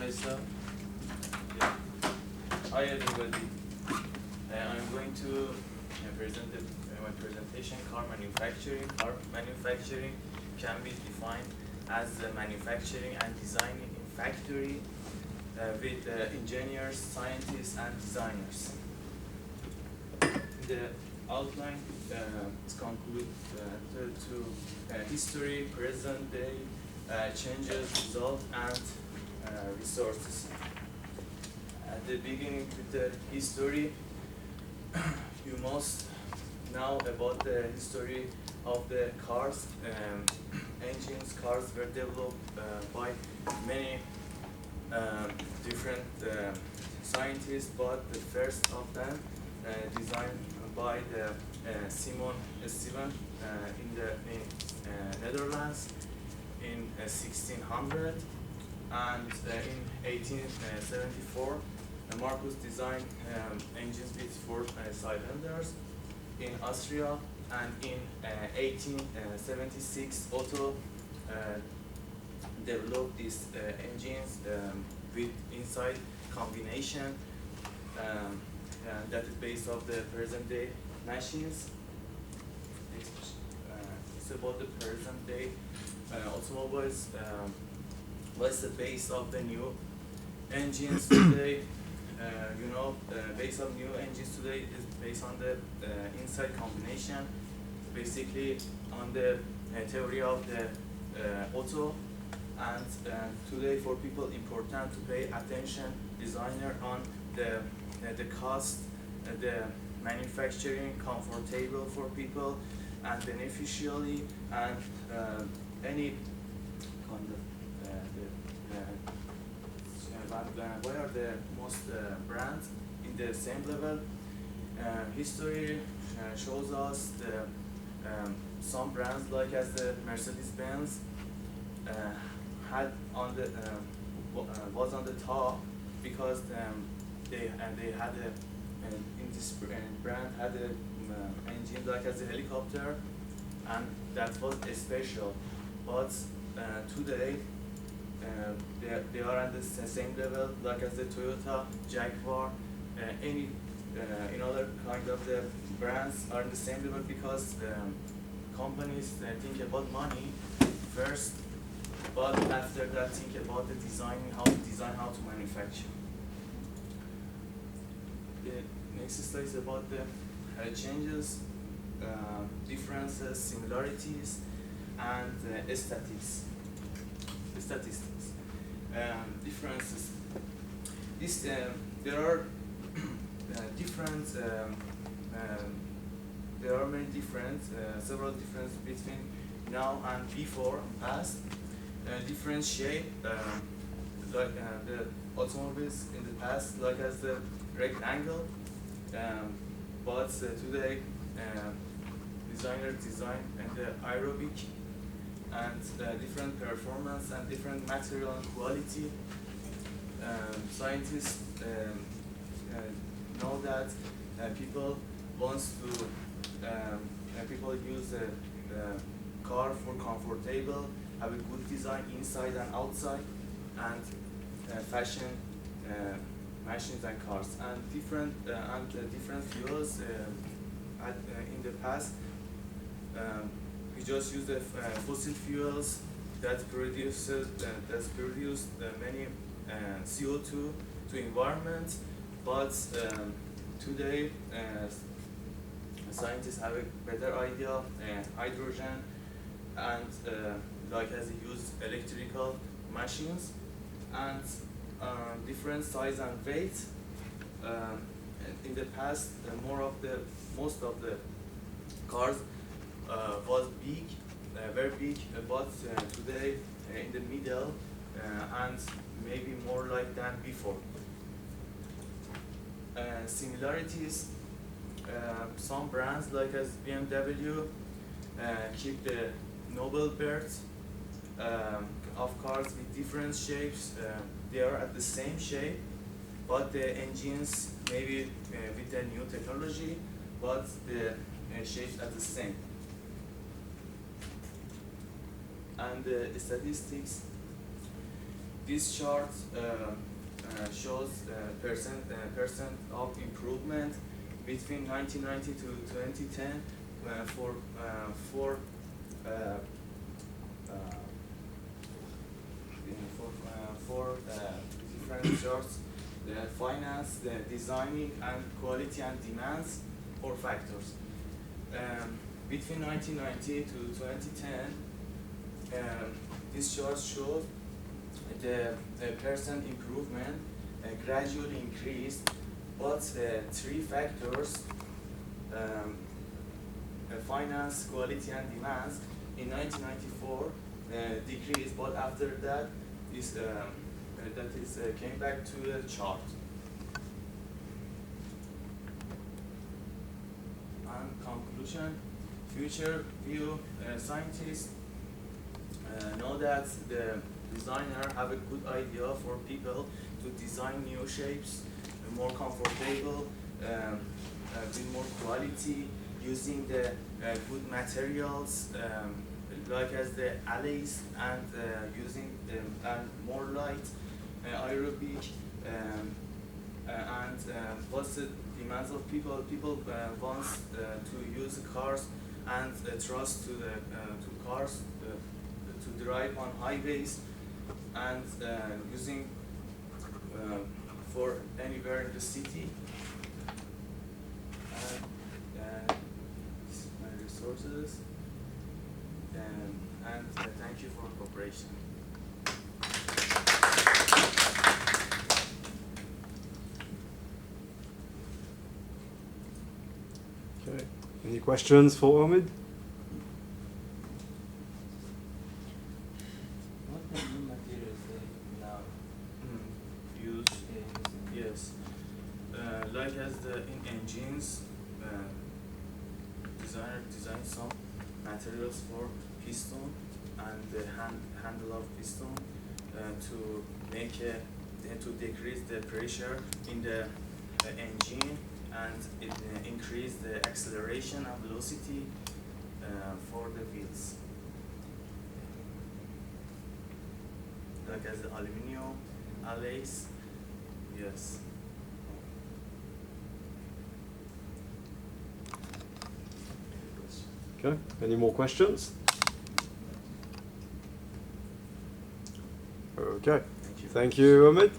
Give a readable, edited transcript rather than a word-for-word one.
Lisa. Yeah. Hi everybody. I'm going to present my presentation. Car manufacturing. Car manufacturing can be defined as manufacturing and designing in factory with engineers, scientists, and designers. The outline is concluded to history, present day, changes, result, and resources. At the beginning with the history, you must know about the history of the cars. Engines, cars were developed by many different scientists, but the first of them designed by the Simon Steven in Netherlands in 1600, and in 1874 Marcus designed engines with 4 cylinders in Austria, and in 1876 Otto developed these engines with inside combination that is based on the present day machines. It's about the present day automobiles. What's the base of the new engines today? Base of new engines today is based on the inside combination, basically on the theory of the Otto. And today, for people, important to pay attention, designer, on the cost, the manufacturing, comfortable for people, and beneficially, and any kind of what are the most brands in the same level. History shows us some brands like as the Mercedes-Benz had on the was on the top because they had in this brand had a engine like as a helicopter, and that was special. But today they are at the same level like as the Toyota, Jaguar, any in other kind of the brands are in the same level because companies think about money first, but after that think about the design, how to manufacture. The next slide is about the changes, differences, similarities, and statistics. Differences. There are different. There are many different, several differences between now and before, past. Different shape, like the automobiles in the past, like as the rectangle, but today designers design and the aerobic, and different performance and different material and quality. Scientists know that people wants to people use a car for comfortable, have a good design inside and outside, and fashion machines and cars, and different fuels. In the past, we just use the fossil fuels that produce many CO2 to environment, but today scientists have a better idea, hydrogen, and like as they use electrical machines, and different size and weight. In the past, most of the cars was big, very big, but today in the middle, and maybe more like than before. Similarities. Some brands like as BMW keep the noble birds of cars with different shapes. They are at the same shape, but the engines maybe with the new technology, but the shapes are the same. And the statistics. This chart shows percent of improvement between 1990 to 2010 for different charts: the finance, the designing, and quality and demands, four factors. Between 1990 to 2010, this chart shows the percent improvement gradually increased, but three factors, finance, quality, and demands, in 1994 decreased, but after that came back to the chart. And conclusion: future view, scientists know that the designer have a good idea for people to design new shapes, more comfortable, with more quality, using the good materials, like as the alloys, and using and more light, aerobic, and what's the demands of people? People want to use cars and trust to cars to drive on highways, and using for anywhere in the city. My resources, and thank you for cooperation. Okay. Any questions for Omid? What new materials they now use? Yes, like as in engines, designer designed some materials for piston and the handle of piston to make to decrease the pressure in the engine, and it increase the acceleration and velocity for the wheels. Like as the aluminum alloys, yes. Okay. Any more questions? Okay. Thank you. Thank you, Omid.